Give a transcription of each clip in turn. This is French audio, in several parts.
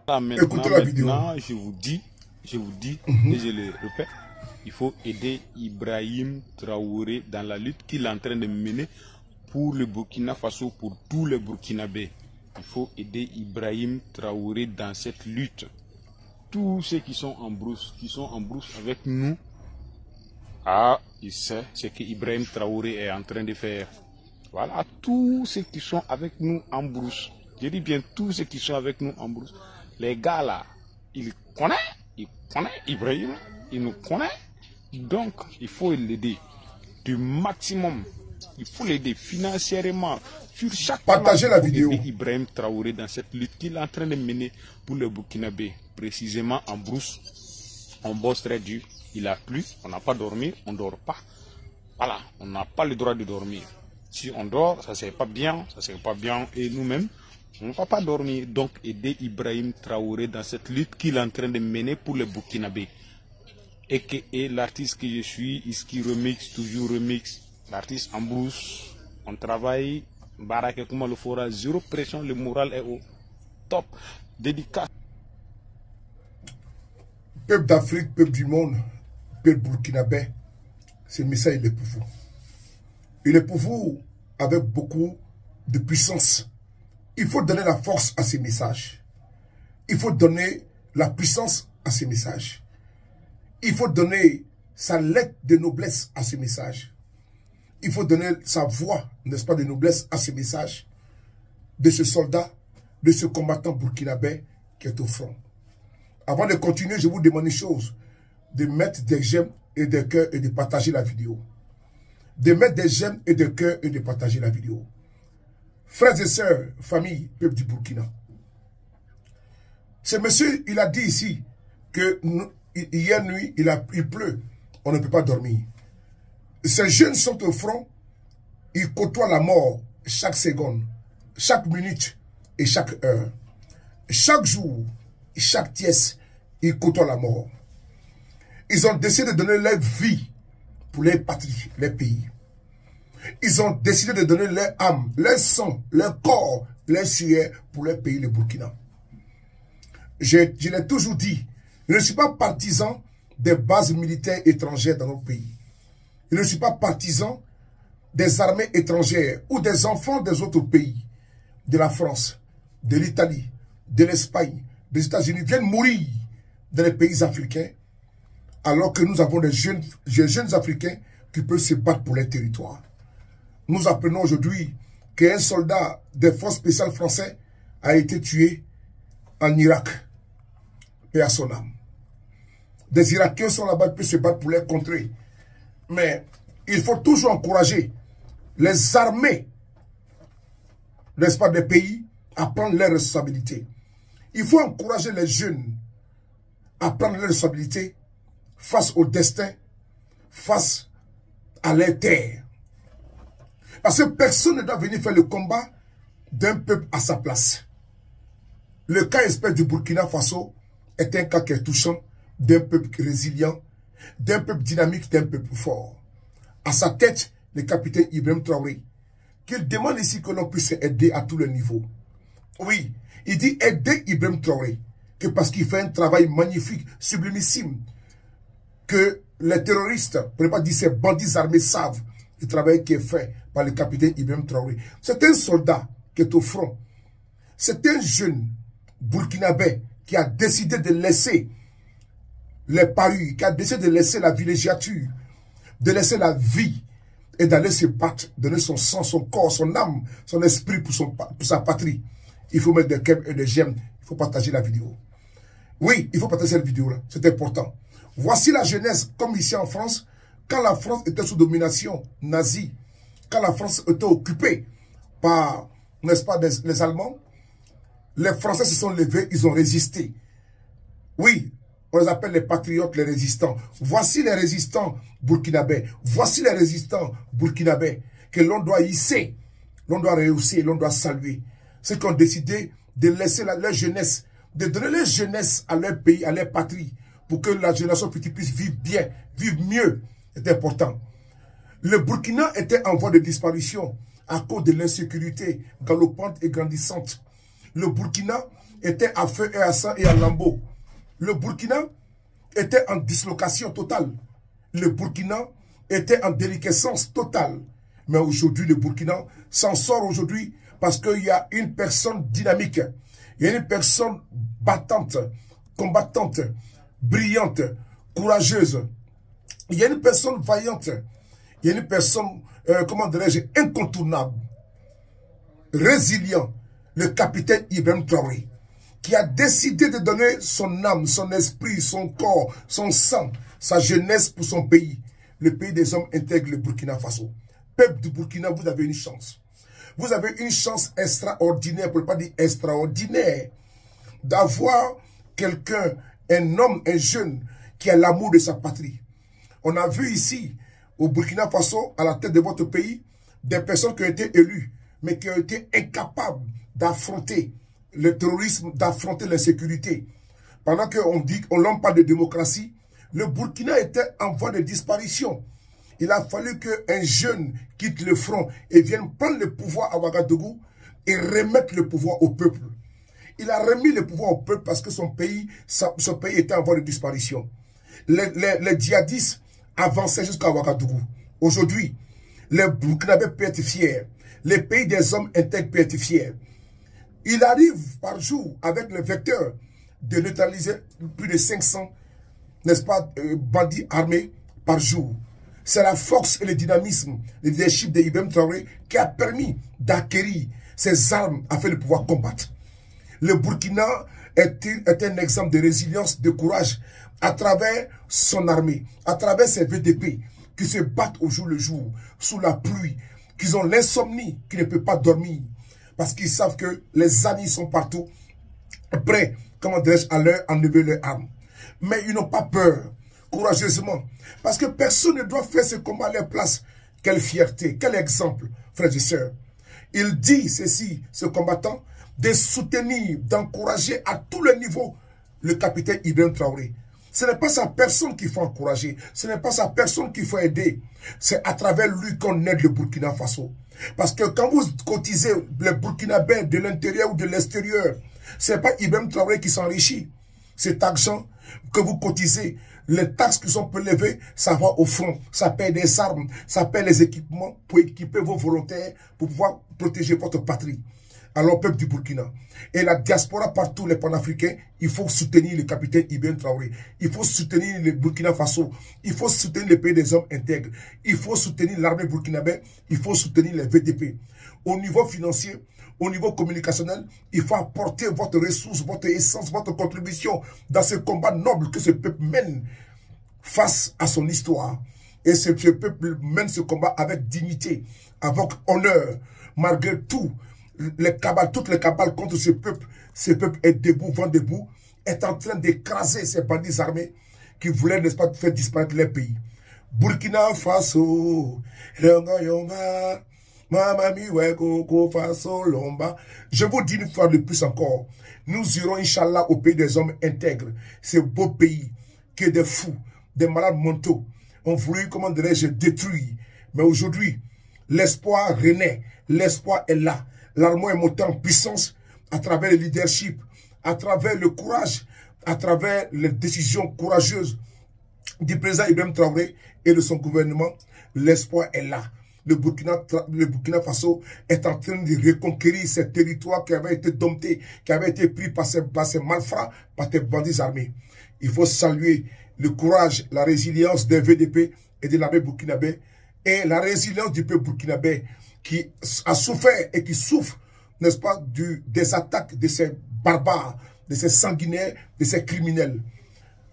Là, maintenant, je vous dis, et je le répète, il faut aider Ibrahim Traoré dans la lutte qu'il est en train de mener pour le Burkina Faso, pour tous les Burkinabés. Il faut aider Ibrahim Traoré dans cette lutte. Tous ceux qui sont en brousse, avec nous, ils savent ce que Ibrahim Traoré est en train de faire. Voilà, tous ceux qui sont avec nous en brousse. Je dis bien tous ceux qui sont avec nous en brousse. Les gars là, ils connaissent Ibrahim, ils nous connaissent. Donc, il faut l'aider du maximum. Il faut l'aider financièrement sur chaque Partagez la vidéo. Ibrahim Traoré dans cette lutte qu'il est en train de mener pour le Burkinabé. Précisément en brousse, on bosse très dur. Il a plu, on n'a pas dormi, on ne dort pas. Voilà, on n'a pas le droit de dormir. Si on dort, ça c'est pas bien, et nous-mêmes, on ne va pas dormir. Donc, aider Ibrahim Traoré dans cette lutte qu'il est en train de mener pour le Burkinabé. Et l'artiste que je suis, Iski Remix, toujours Remix, l'artiste en brousse, on travaille, Barake Kuma le fera, zéro pression, le moral est au top. Dédicace. Peuple d'Afrique, peuple du monde, peuple burkinabé, ce message il est pour vous. Il est pour vous avec beaucoup de puissance. Il faut donner la force à ces messages. Il faut donner la puissance à ces messages. Il faut donner sa lettre de noblesse à ces messages. Il faut donner sa voix, n'est-ce pas, de noblesse à ces messages de ce soldat, de ce combattant burkinabé qui est au front. Avant de continuer, je vous demande une chose, de mettre des j'aime et des cœurs et de partager la vidéo. De mettre des j'aime et des cœurs et de partager la vidéo. Frères et sœurs, famille, peuple du Burkina. Ce monsieur, il a dit ici que hier nuit, il pleut. On ne peut pas dormir. Ces jeunes sont au front. Ils côtoient la mort chaque seconde, chaque minute et chaque heure. Chaque jour, chaque tiers, ils côtoient la mort. Ils ont décidé de donner leur vie pour les patries, les pays. Ils ont décidé de donner leur âme, leur sang, leur corps, leur sueur pour les pays, le Burkina. Je l'ai toujours dit, je ne suis pas partisan des bases militaires étrangères dans nos pays. Je ne suis pas partisan des armées étrangères ou des enfants des autres pays, de la France, de l'Italie, de l'Espagne, des États-Unis, viennent mourir dans les pays africains, alors que nous avons des jeunes Africains qui peuvent se battre pour les territoires. Nous apprenons aujourd'hui qu'un soldat des forces spéciales français a été tué en Irak, et à son âme. Des Irakiens sont là-bas, ils peuvent se battre pour les contrer. Mais il faut toujours encourager les armées, n'est-ce pas, des pays à prendre leurs responsabilités. Il faut encourager les jeunes à prendre leurs responsabilités face au destin, face à leur terre. Parce que personne ne doit venir faire le combat d'un peuple à sa place. Le cas espèce du Burkina Faso est un cas qui est touchant d'un peuple résilient, d'un peuple dynamique, d'un peuple fort. À sa tête, le capitaine Ibrahim Traoré, qu'il demande ici que l'on puisse aider à tous les niveaux. Oui, il dit aider Ibrahim Traoré, que parce qu'il fait un travail magnifique, sublimissime, que les terroristes, pour ne pas dire ces bandits armés, savent le travail qui est fait par le capitaine Ibrahim Traoré. C'est un soldat qui est au front. C'est un jeune burkinabé qui a décidé de laisser les parures, qui a décidé de laisser la villégiature, de laisser la vie et d'aller se battre, donner son sang, son corps, son âme, son esprit pour sa patrie. Il faut mettre des cœurs et des j'aime. Il faut partager la vidéo. Oui, il faut partager cette vidéo-là. C'est important. Voici la jeunesse, comme ici en France, quand la France était sous domination nazie, quand la France était occupée par, n'est-ce pas, les Allemands, les Français se sont levés, ils ont résisté. Oui, on les appelle les patriotes, les résistants. Voici les résistants burkinabés. Voici les résistants burkinabés que l'on doit hisser, l'on doit rehausser, l'on doit saluer. Ceux qui ont décidé de laisser leur jeunesse, de donner leur jeunesse à leur pays, à leur patrie, pour que la génération future puisse vivre bien, vivre mieux. C'est important. Le Burkina était en voie de disparition à cause de l'insécurité galopante et grandissante. Le Burkina était à feu et à sang et à lambeaux. Le Burkina était en dislocation totale. Le Burkina était en déliquescence totale. Mais aujourd'hui, le Burkina s'en sort aujourd'hui parce qu'il y a une personne dynamique. Il y a une personne battante, combattante, brillante, courageuse. Il y a une personne vaillante. Il y a une personne, comment dirais-je, incontournable, résilient, le capitaine Ibrahim Traoré, qui a décidé de donner son âme, son esprit, son corps, son sang, sa jeunesse pour son pays. Le pays des hommes intègre le Burkina Faso. Peuple du Burkina, vous avez une chance. Vous avez une chance extraordinaire, pour ne pas dire extraordinaire, d'avoir quelqu'un, un homme, un jeune, qui a l'amour de sa patrie. On a vu ici, au Burkina Faso, à la tête de votre pays, des personnes qui ont été élues, mais qui ont été incapables d'affronter le terrorisme, d'affronter l'insécurité. Pendant qu'on dit, on parle de démocratie, le Burkina était en voie de disparition. Il a fallu qu'un jeune quitte le front et vienne prendre le pouvoir à Ouagadougou et remettre le pouvoir au peuple. Il a remis le pouvoir au peuple parce que son pays était en voie de disparition. Les djihadistes avançaient jusqu'à Ouagadougou. Aujourd'hui, les Burkinabés peuvent être fiers. Les pays des hommes intègres peuvent être fiers. Il arrive par jour, avec le vecteur, de neutraliser plus de 500, n'est-ce pas, bandits armés par jour. C'est la force et le dynamisme, le leadership de Ibrahim Traoré qui a permis d'acquérir ces armes afin de pouvoir combattre. Le Burkina est un exemple de résilience, de courage à travers son armée, à travers ses VDP qui se battent au jour le jour, sous la pluie, qui ont l'insomnie, qui ne peuvent pas dormir, parce qu'ils savent que les amis sont partout, prêts, comment dirais-je, à leur enlever leurs armes. Mais ils n'ont pas peur, courageusement, parce que personne ne doit faire ce combat à leur place. Quelle fierté, quel exemple, frères et sœurs. Il dit ceci, ce combattant, de soutenir, d'encourager à tous les niveaux le capitaine Ibrahim Traoré. Ce n'est pas sa personne qu'il faut encourager, ce n'est pas sa personne qu'il faut aider. C'est à travers lui qu'on aide le Burkina Faso. Parce que quand vous cotisez les Burkinabés de l'intérieur ou de l'extérieur, ce n'est pas Ibrahim Traoré qui s'enrichit. Cet argent que vous cotisez, les taxes qui sont prélevées, ça va au front, ça paie des armes, ça paie les équipements pour équiper vos volontaires, pour pouvoir protéger votre patrie. Alors, peuple du Burkina, et la diaspora partout, les panafricains, il faut soutenir le capitaine Ibrahim Traoré, il faut soutenir le Burkina Faso, il faut soutenir les pays des hommes intègres, il faut soutenir l'armée burkinabé, il faut soutenir les VDP. Au niveau financier, au niveau communicationnel, il faut apporter votre ressource, votre essence, votre contribution dans ce combat noble que ce peuple mène face à son histoire. Et ce peuple mène ce combat avec dignité, avec honneur, malgré tout. Toutes les cabales contre ce peuple est debout, vent debout, est en train d'écraser ces bandits armés qui voulaient, n'est-ce pas, faire disparaître leur pays. Burkina Faso, Yonga Yonga, Mamami Weko Faso Lomba. Je vous dis une fois de plus encore, nous irons, Inch'Allah, au pays des hommes intègres, ce beau pays qui est des fous, des malades mentaux, ont voulu, comment dirais-je, détruire. Mais aujourd'hui, l'espoir renaît, l'espoir est là. L'armée est montée en puissance à travers le leadership, à travers le courage, à travers les décisions courageuses du président Ibrahim Traoré et de son gouvernement. L'espoir est là. Le Burkina Faso est en train de reconquérir ces territoires qui avaient été domptés, qui avaient été pris par ces malfrats, par ces bandits armés. Il faut saluer le courage, la résilience des VDP et de l'armée burkinabé et la résilience du peuple burkinabé qui a souffert et qui souffre, n'est-ce pas, des attaques de ces barbares, de ces sanguinaires, de ces criminels.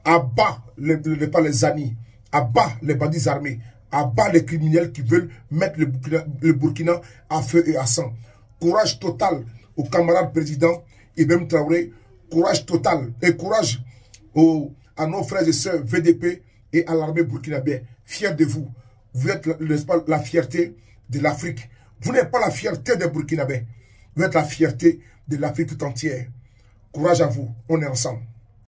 Abat les amis, abat les bandits armés, abat les criminels qui veulent mettre le Burkina à feu et à sang. Courage total au camarade président Ibrahim Traoré, courage total et courage à nos frères et sœurs VDP et à l'armée burkinabé. Fiers de vous. Vous êtes, n'est-ce pas, la fierté de l'Afrique. Vous n'êtes pas la fierté des Burkinabés. Vous êtes la fierté de l'Afrique tout entière. Courage à vous. On est ensemble.